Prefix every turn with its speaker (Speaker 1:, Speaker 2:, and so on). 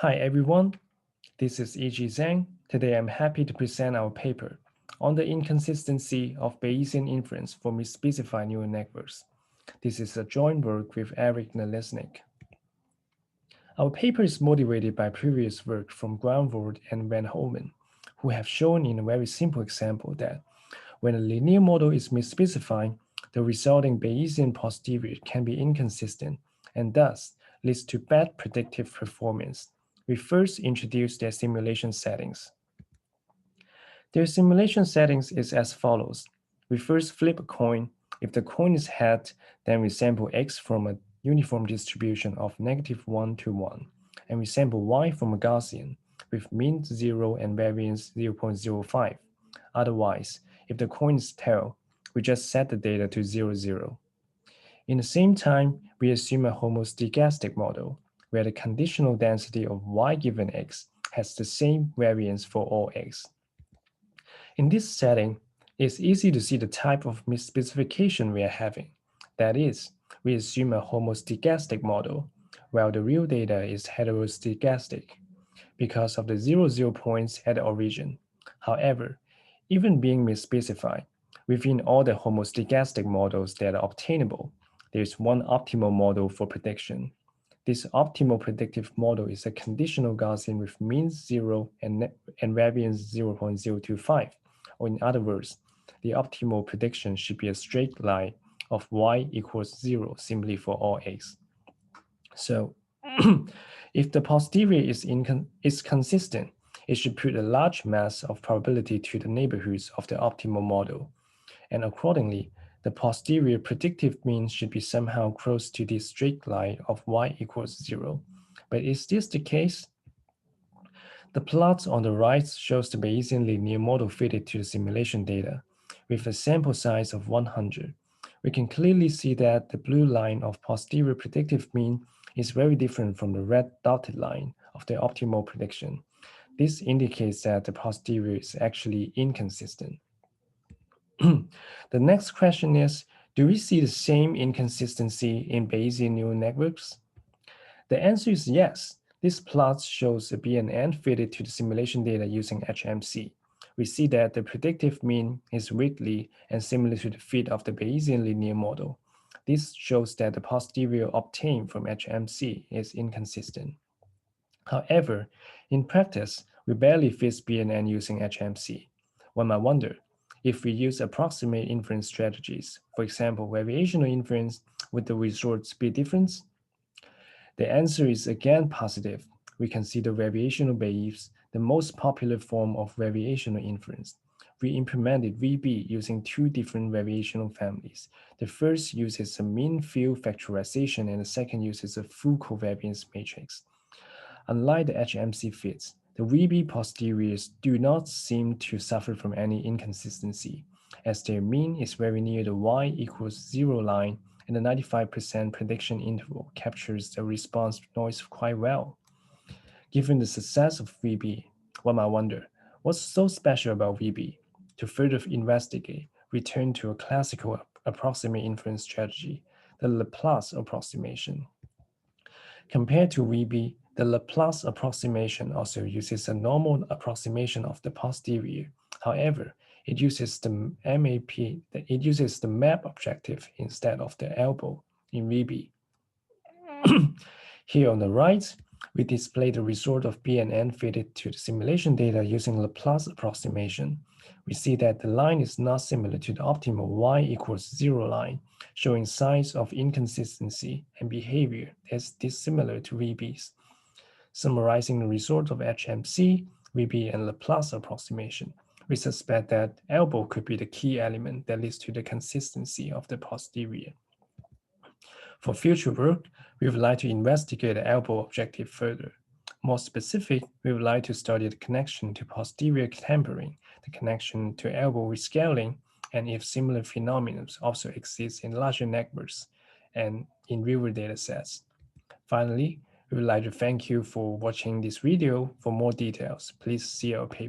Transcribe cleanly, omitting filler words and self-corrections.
Speaker 1: Hi everyone, this is E.G. Zhang. Today I'm happy to present our paper on the inconsistency of Bayesian inference for misspecified neural networks. This is a joint work with Eric Nalesnik. Our paper is motivated by previous work from Groundward and Van Holman, who have shown in a very simple example that when a linear model is misspecified, the resulting Bayesian posterior can be inconsistent and thus leads to bad predictive performance. We first introduce their simulation settings. Their simulation settings is as follows. We first flip a coin. If the coin is head, then we sample x from a uniform distribution of -1 to 1, and we sample y from a Gaussian with mean 0 and variance 0.05. Otherwise, if the coin is tail, we just set the data to 0, 0. In the same time, we assume a homostochastic model, where the conditional density of y given x has the same variance for all x. In this setting, it's easy to see the type of misspecification we are having. That is, we assume a homostochastic model, while the real data is heterostochastic because of the 0, 0 points at the origin. However, even being misspecified, within all the homostochastic models that are obtainable, there is one optimal model for prediction. This optimal predictive model is a conditional Gaussian with mean 0 and variance 0.025. Or in other words, the optimal prediction should be a straight line of y equals 0 simply for all x. So if the posterior is consistent, it should put a large mass of probability to the neighborhoods of the optimal model. And accordingly, the posterior predictive mean should be somehow close to this straight line of y equals 0. But is this the case? The plot on the right shows the Bayesian linear model fitted to the simulation data. With a sample size of 100, we can clearly see that the blue line of posterior predictive mean is very different from the red dotted line of the optimal prediction. This indicates that the posterior is actually inconsistent. The next question is, do we see the same inconsistency in Bayesian neural networks? The answer is yes. This plot shows a BNN fitted to the simulation data using HMC. We see that the predictive mean is wiggly and similar to the fit of the Bayesian linear model. This shows that the posterior obtained from HMC is inconsistent. However, in practice, we barely fit BNN using HMC. One might wonder, if we use approximate inference strategies, for example, variational inference, would the results be different? The answer is again positive. We consider variational Bayes the most popular form of variational inference. We implemented VB using two different variational families. The first uses a mean field factorization and the second uses a full covariance matrix. Unlike the HMC fits, the VB posteriors do not seem to suffer from any inconsistency, as their mean is very near the y equals 0 line and the 95% prediction interval captures the response noise quite well. Given the success of VB, one might wonder, what's so special about VB? To further investigate, we turn to a classical approximate inference strategy, the Laplace approximation. Compared to VB, the Laplace approximation also uses a normal approximation of the posterior. However, it uses the map objective instead of the elbow in VB. Here on the right, we display the result of BNN fitted to the simulation data using Laplace approximation. We see that the line is not similar to the optimal y equals 0 line, showing signs of inconsistency and behavior that's dissimilar to VB's. Summarizing the result of HMC, VB, and Laplace approximation, we suspect that elbow could be the key element that leads to the consistency of the posterior. For future work, we would like to investigate the elbow objective further. More specific, we would like to study the connection to posterior tempering, the connection to elbow rescaling, and if similar phenomena also exist in larger networks and in real-world data sets. Finally, we would like to thank you for watching this video. For more details, please see our paper.